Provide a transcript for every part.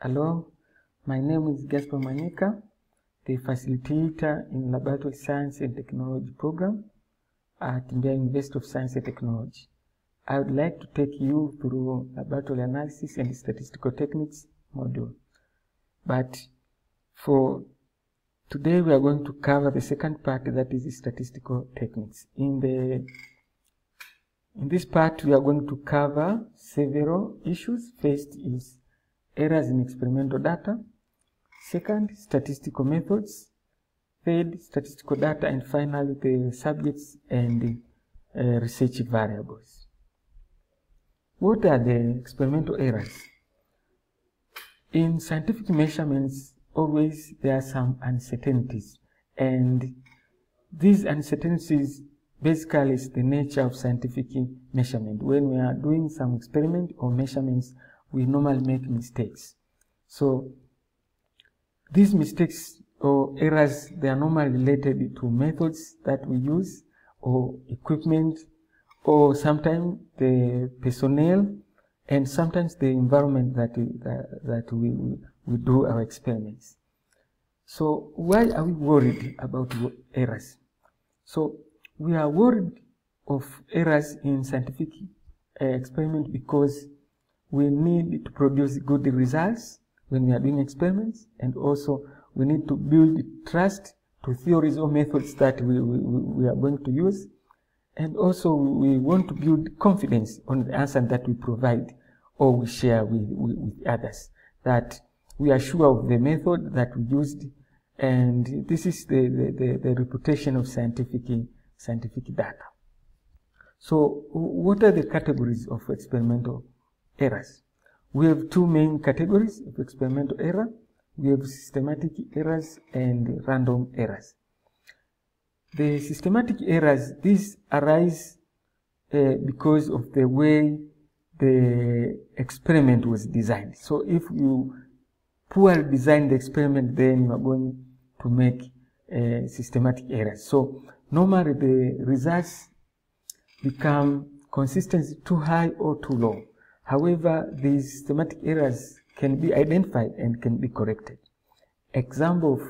Hello, my name is Gaspar Manyika, the facilitator in Laboratory Science and Technology program at Mbeya University of Science and Technology. I would like to take you through laboratory analysis and statistical techniques module. But for today, we are going to cover the second part, that is statistical techniques. In this part, we are going to cover several issues. First is errors in experimental data. Second, statistical methods. Third, statistical data. And finally, the subjects and research variables. What are the experimental errors? In scientific measurements, always there are some uncertainties. And these uncertainties basically is the nature of scientific measurement. When we are doing some experiment or measurements, we normally make mistakes. So these mistakes or errors, they are normally related to methods that we use or equipment, or sometimes the personnel, and sometimes the environment that we do our experiments. So why are we worried about errors? So we are worried of errors in scientific experiment because we need to produce good results when we are doing experiments, and also we need to build trust to theories or methods that we are going to use, and also we want to build confidence on the answer that we provide or we share with others, that we are sure of the method that we used, and this is the reputation of scientific data. So what are the categories of experimental errors? We have two main categories of experimental error. We have systematic errors and random errors. The systematic errors, these arise because of the way the experiment was designed. So if you poorly design the experiment, then you are going to make systematic errors. So normally the results become consistency too high or too low. However, these systematic errors can be identified and can be corrected. Example of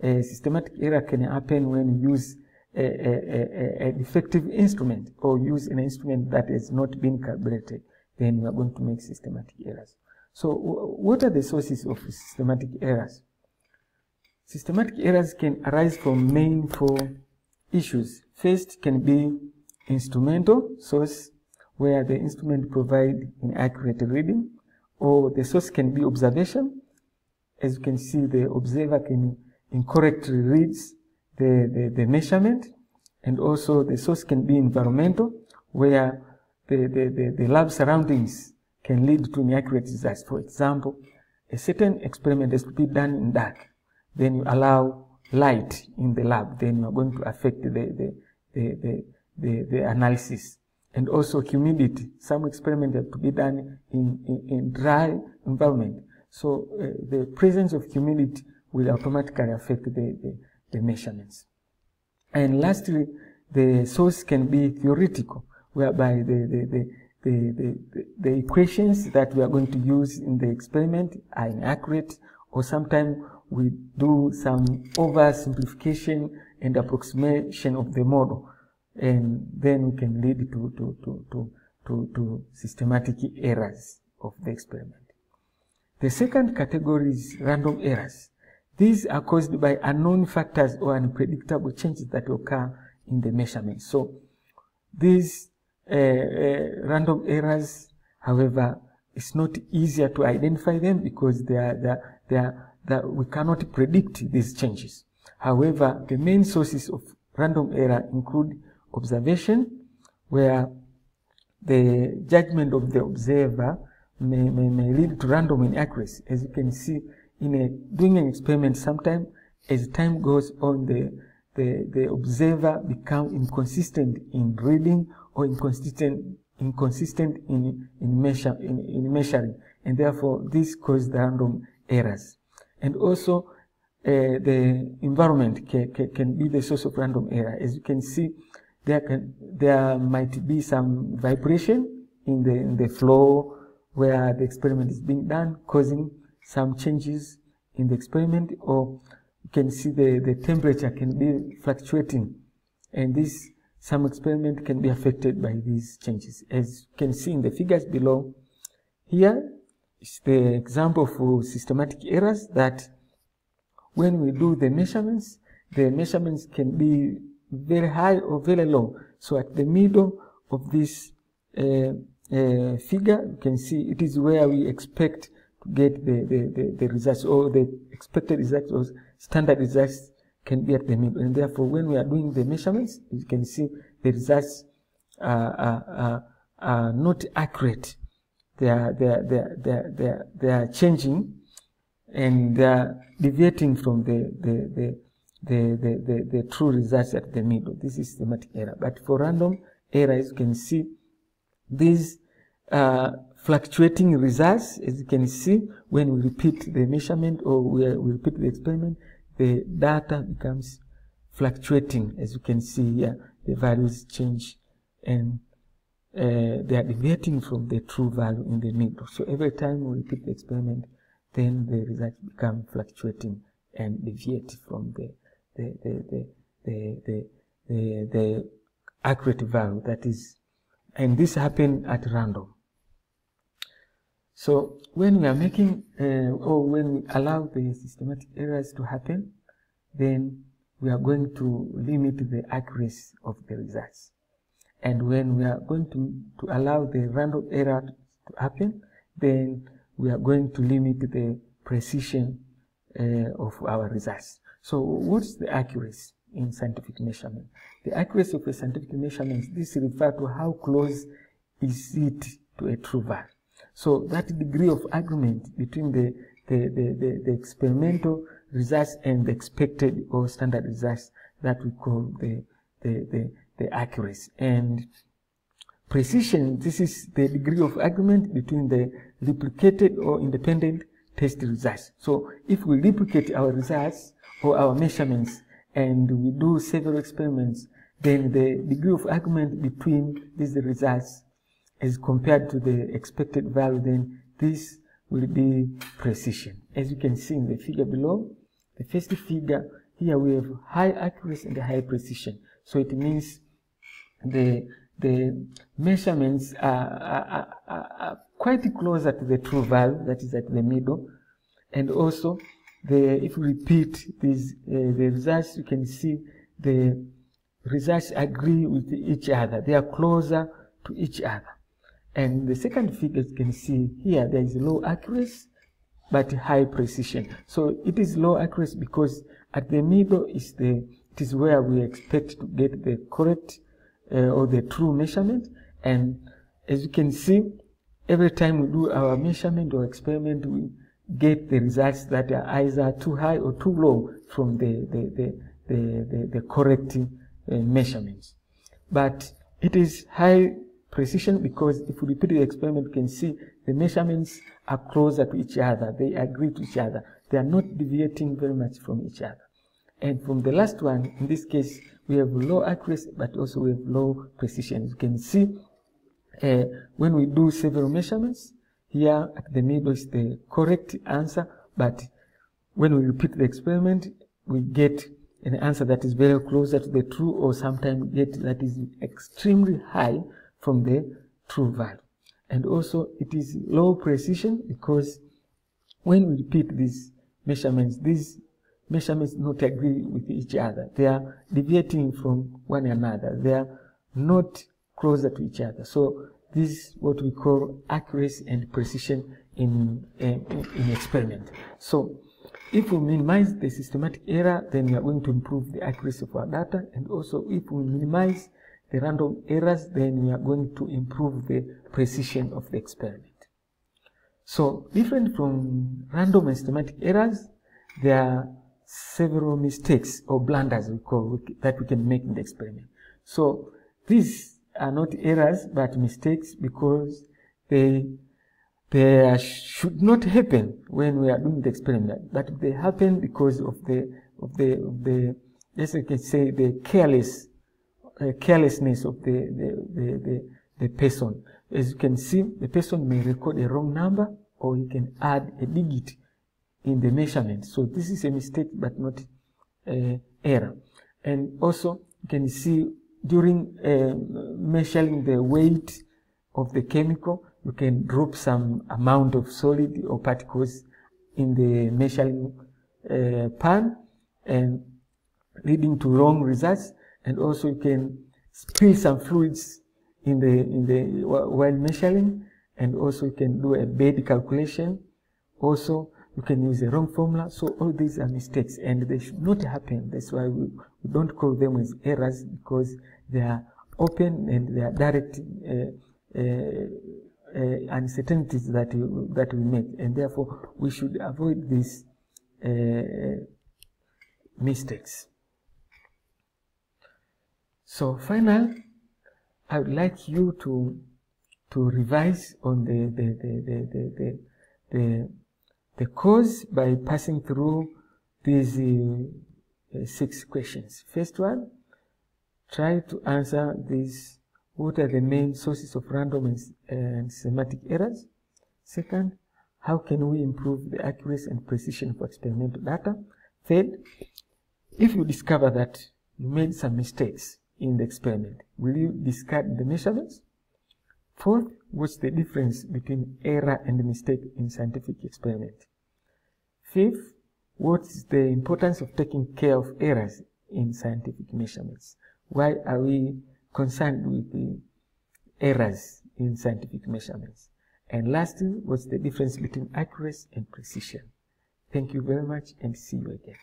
a systematic error can happen when you use a defective instrument or use an instrument that has not been calibrated. Then you are going to make systematic errors. So what are the sources of systematic errors? Systematic errors can arise from main four issues. First can be instrumental source, where the instrument provides inaccurate reading, or the source can be observation. As you can see, the observer can incorrectly read the measurement, and also the source can be environmental, where the lab surroundings can lead to inaccurate results. For example, a certain experiment has to be done in dark. Then you allow light in the lab. Then you are going to affect the analysis. And also humidity. Some experiments have to be done in dry environment. So the presence of humidity will automatically affect the measurements. And lastly, the source can be theoretical, whereby the equations that we are going to use in the experiment are inaccurate, or sometimes we do some oversimplification and approximation of the model, and then we can lead to systematic errors of the experiment. The second category is random errors. These are caused by unknown factors or unpredictable changes that occur in the measurement. So these random errors, however, it's not easier to identify them because we cannot predict these changes. However, the main sources of random error include observation, where the judgment of the observer may lead to random inaccuracy. As you can see, doing an experiment, sometimes as time goes on, the observer becomes inconsistent in reading or inconsistent in measuring, and therefore this causes random errors. And also the environment can be the source of random error. As you can see, there might be some vibration in the floor where the experiment is being done, causing some changes in the experiment, or you can see the temperature can be fluctuating, and some experiment can be affected by these changes. As you can see in the figures below, here is the example for systematic errors, that when we do the measurements can be very high or very low. So at the middle of this figure, you can see it is where we expect to get the results, or the expected results or standard results can be at the middle. And therefore, when we are doing the measurements, you can see the results are not accurate. They are changing, and they are deviating from the true results at the middle. This is systematic error. But for random errors, you can see these fluctuating results. As you can see, when we repeat the measurement or we repeat the experiment, the data becomes fluctuating. As you can see here, the values change, and they are deviating from the true value in the middle. So every time we repeat the experiment, then the results become fluctuating and deviate from the accurate value, that is, and this happens at random. So when we are making or when we allow the systematic errors to happen, then we are going to limit the accuracy of the results. And when we are going to allow the random error to happen, then we are going to limit the precision of our results. So what's the accuracy in scientific measurement? The accuracy of a scientific measurement, this refers to how close is it to a true value. So that degree of agreement between the experimental results and the expected or standard results, that we call the accuracy. And precision, this is the degree of agreement between the replicated or independent test results. So if we replicate our results or our measurements and we do several experiments, then the degree of agreement between these results as compared to the expected value, then this will be precision. As you can see in the figure below, the first figure, here we have high accuracy and high precision. So it means the measurements are quite closer to the true value, that is at the middle. And also, if we repeat these the results, you can see the results agree with each other. They are closer to each other. And the second figure, you can see here, there is low accuracy but high precision. So it is low accuracy because at the middle it is where we expect to get the correct or the true measurement. And as you can see, every time we do our measurement or experiment, we get the results that are either too high or too low from the correct measurements. But it is high precision because if we repeat the experiment, you can see the measurements are closer to each other. They agree to each other. They are not deviating very much from each other. And from the last one, in this case, we have low accuracy, but also we have low precision. You can see when we do several measurements, here at the middle is the correct answer, but when we repeat the experiment, we get an answer that is very closer to the true, or sometimes get that is extremely high from the true value. And also it is low precision because when we repeat these measurements not agree with each other. They are deviating from one another. They are not closer to each other. So this is what we call accuracy and precision in experiment. So if we minimize the systematic error, then we are going to improve the accuracy of our data. And also if we minimize the random errors, then we are going to improve the precision of the experiment. So different from random and systematic errors, there are several mistakes or blunders that we can make in the experiment. So these are not errors but mistakes because they should not happen when we are doing the experiment, but they happen because of the yes, I can say the carelessness of the person. As you can see, the person may record a wrong number, or he can add a digit in the measurement. So this is a mistake but not error. And also you can see during measuring the weight of the chemical, you can drop some amount of solid or particles in the measuring pan and leading to wrong results. And also you can spill some fluids in the while measuring, and also you can do a bad calculation. Also you can use the wrong formula. So all these are mistakes and they should not happen. That's why we don't call them as errors, because they are open and they are direct uncertainties that we make, and therefore we should avoid these mistakes. So finally, I would like you to revise on the course by passing through these 6 questions. First one, try to answer these. What are the main sources of random and systematic errors? Second, how can we improve the accuracy and precision of experimental data? Third, if you discover that you made some mistakes in the experiment, will you discard the measurements? Fourth, what's the difference between error and mistake in scientific experiment? Fifth, what is the importance of taking care of errors in scientific measurements? Why are we concerned with the errors in scientific measurements? And lastly, what's the difference between accuracy and precision? Thank you very much and see you again.